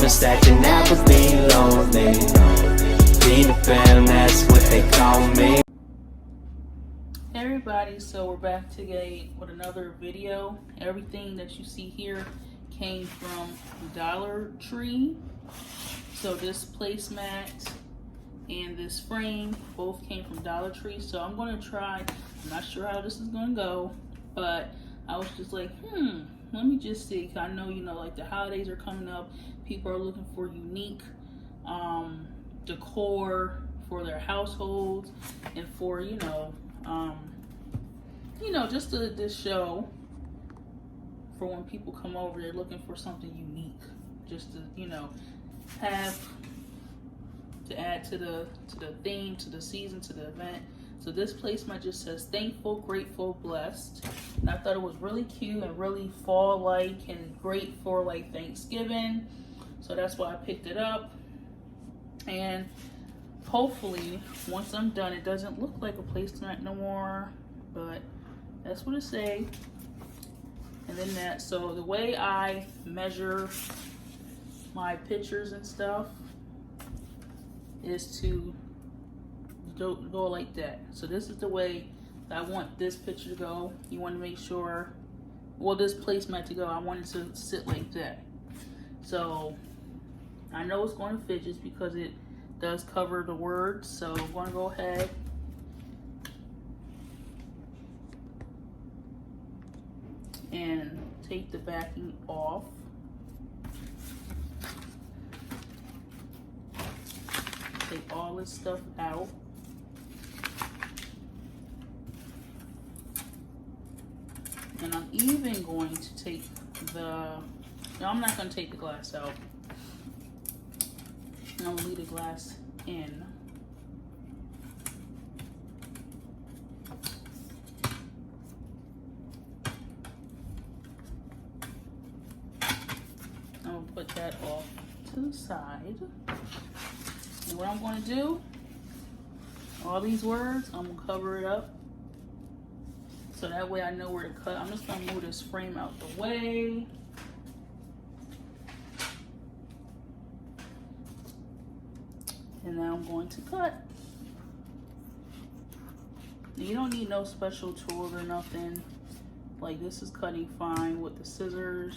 promise that you'll never be lonely. Peter Pan, that's what they call me. Hey everybody, so we're back today with another video. Everything that you see here came from Dollar Tree. So this placemat and this frame both came from Dollar Tree. So I'm going to try, I'm not sure how this is going to go, but I was just like, let me just see. I know, like the holidays are coming up. People are looking for unique decor for their households and for, just this show for when people come over, they're looking for something unique, just to, have to add to the theme, to the season, to the event. So this placemat just says thankful, grateful, blessed. And I thought it was really cute and really fall-like and great for like Thanksgiving. So that's why I picked it up. And hopefully once I'm done, it doesn't look like a placemat no more, but that's what it say. And then so the way I measure my pictures and stuff is to go like that. So this is the way I want this picture to go. You want to make sure, well, this placemat to go, I want it to sit like that. So I know it's going to fit just because it does cover the words. So I'm going to go ahead and take the backing off. Take all this stuff out. And I'm even going to take no, I'm not going to take the glass out. I'm going to leave the glass in. I'm going to put that off to the side. And what I'm going to do, all these words, I'm going to cover it up. So that way I know where to cut. I'm just going to move this frame out the way. And now I'm going to cut. You don't need no special tools or nothing. Like this is cutting fine with the scissors.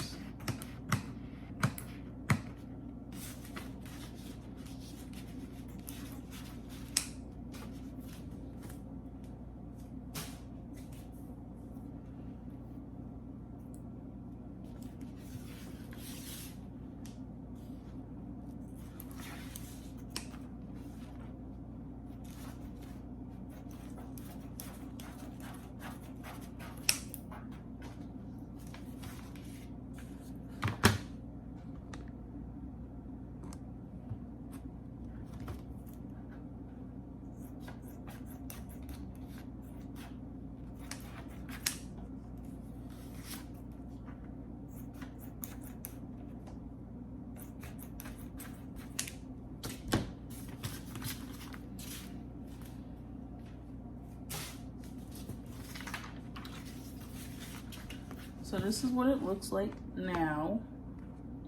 So this is what it looks like now.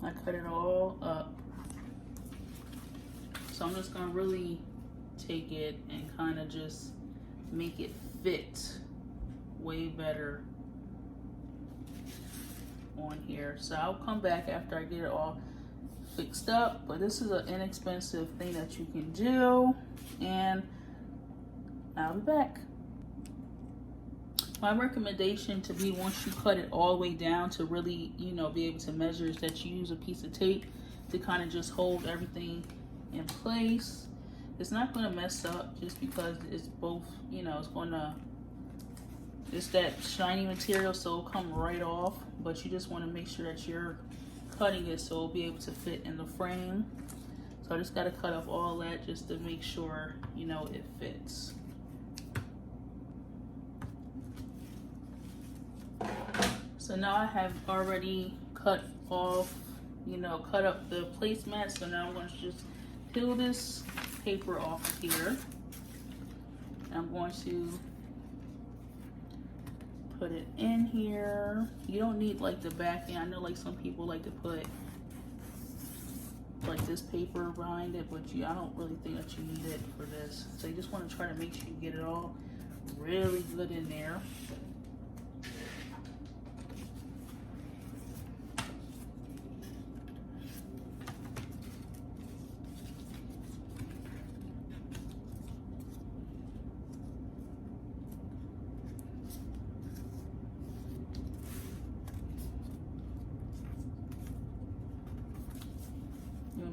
I cut it all up. So I'm just gonna really take it and kind of just make it fit way better on here. So I'll come back after I get it all fixed up, but this is an inexpensive thing that you can do, and I'll be back. My recommendation to be, once you cut it all the way down to really, be able to measure, is that you use a piece of tape to kind of just hold everything in place. It's not going to mess up just because it's both, it's that shiny material, so it'll come right off, but you just want to make sure that you're cutting it so it'll be able to fit in the frame. So I just got to cut off all that just to make sure, it fits. So now I have already cut off, cut up the placemat. So now I'm going to just peel this paper off here. I'm going to put it in here. You don't need like the backing. I know like some people like to put like this paper behind it, but I don't really think that you need it for this. So you just want to try to make sure you get it all really good in there.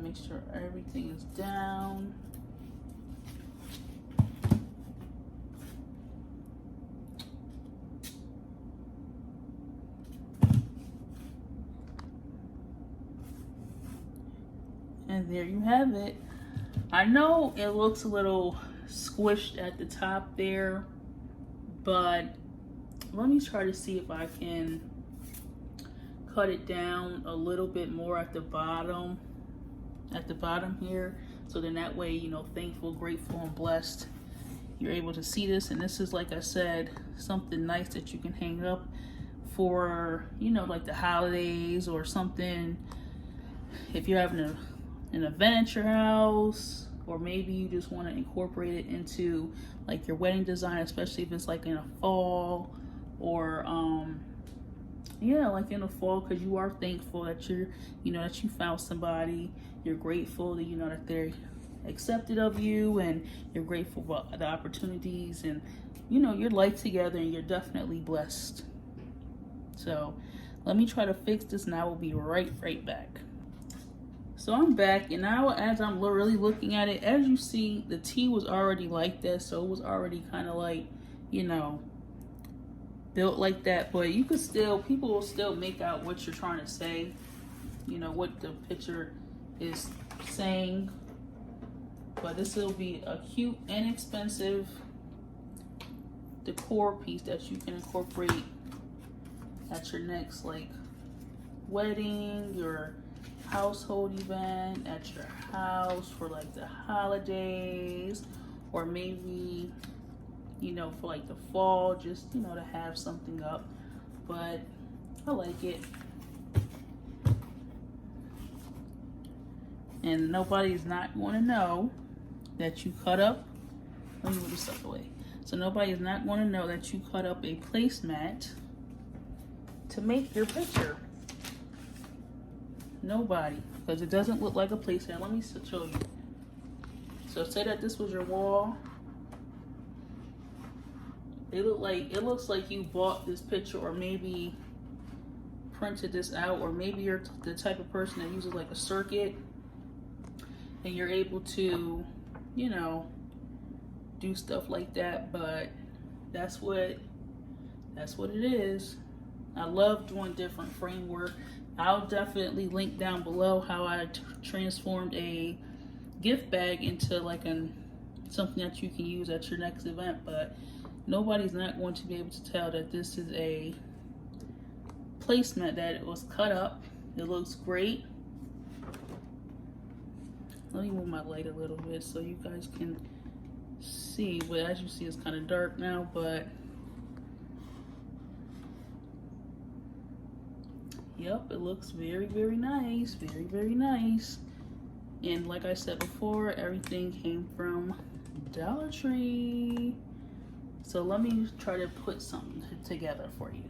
Make sure everything is down. And there you have it. I know it looks a little squished at the top there, but let me try to see if I can cut it down a little bit more at the bottom here, so then that way, you know, thankful, grateful, and blessed, you're able to see this. And this is, like I said, something nice that you can hang up for, you know, like the holidays or something. If you're having an event at your house, or maybe you just want to incorporate it into like your wedding design, especially if it's like in a fall, or yeah, like in the fall, because you are thankful that you're, you know, that you found somebody. You're grateful that, you know, that they're accepted of you, and you're grateful for the opportunities, and, you know, your life together, and you're definitely blessed. So let me try to fix this, and I will be right back. So I'm back, and now as I'm really looking at it, as you see, the T was already like that, so it was already kind of like, you know, built like that. But you could still, people will still make out what you're trying to say, you know, what the picture is saying. But this will be a cute, inexpensive decor piece that you can incorporate at your next like wedding, your household event, at your house for like the holidays, or maybe, you know, for like the fall, just, you know, to have something up. But I like it. And nobody's not going to know that you cut up. Let me move this stuff away. So nobody's not going to know that you cut up a placemat to make your picture. Nobody, because it doesn't look like a placemat. Let me show you. So say that this was your wall. It looks like you bought this picture, or maybe printed this out, or maybe you're the type of person that uses like a circuit, and you're able to, you know, do stuff like that. But that's what it is. I love doing different framework. I'll definitely link down below how I transformed a gift bag into like something that you can use at your next event. But nobody's not going to be able to tell that this is a placemat, that it was cut up. It looks great. Let me move my light a little bit so you guys can see. But as you see, it's kind of dark now, but yep, it looks very nice. Very nice. And like I said before, everything came from Dollar Tree. So let me try to put something together for you.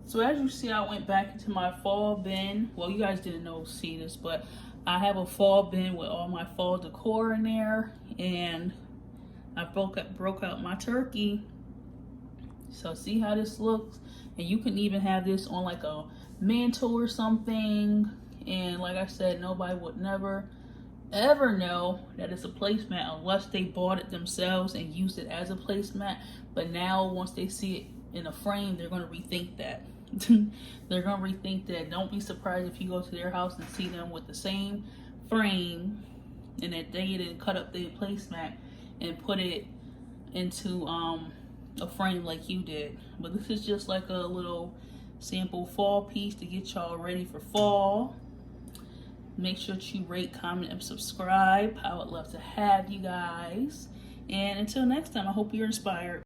So as you see, I went back into my fall bin. Well, you guys didn't see this, but I have a fall bin with all my fall decor in there, and I broke out my turkey. So see how this looks, and you can even have this on like a mantle or something. And like I said, nobody would never ever know that it's a placemat unless they bought it themselves and used it as a placemat. But now once they see it in a frame, they're going to rethink that. They're going to rethink that. Don't be surprised if you go to their house and see them with the same frame, and that they didn't cut up their placemat and put it into a frame like you did. But this is just like a little sample fall piece to get y'all ready for fall. Make sure that you rate, comment, and subscribe. I would love to have you guys. And until next time, I hope you're inspired.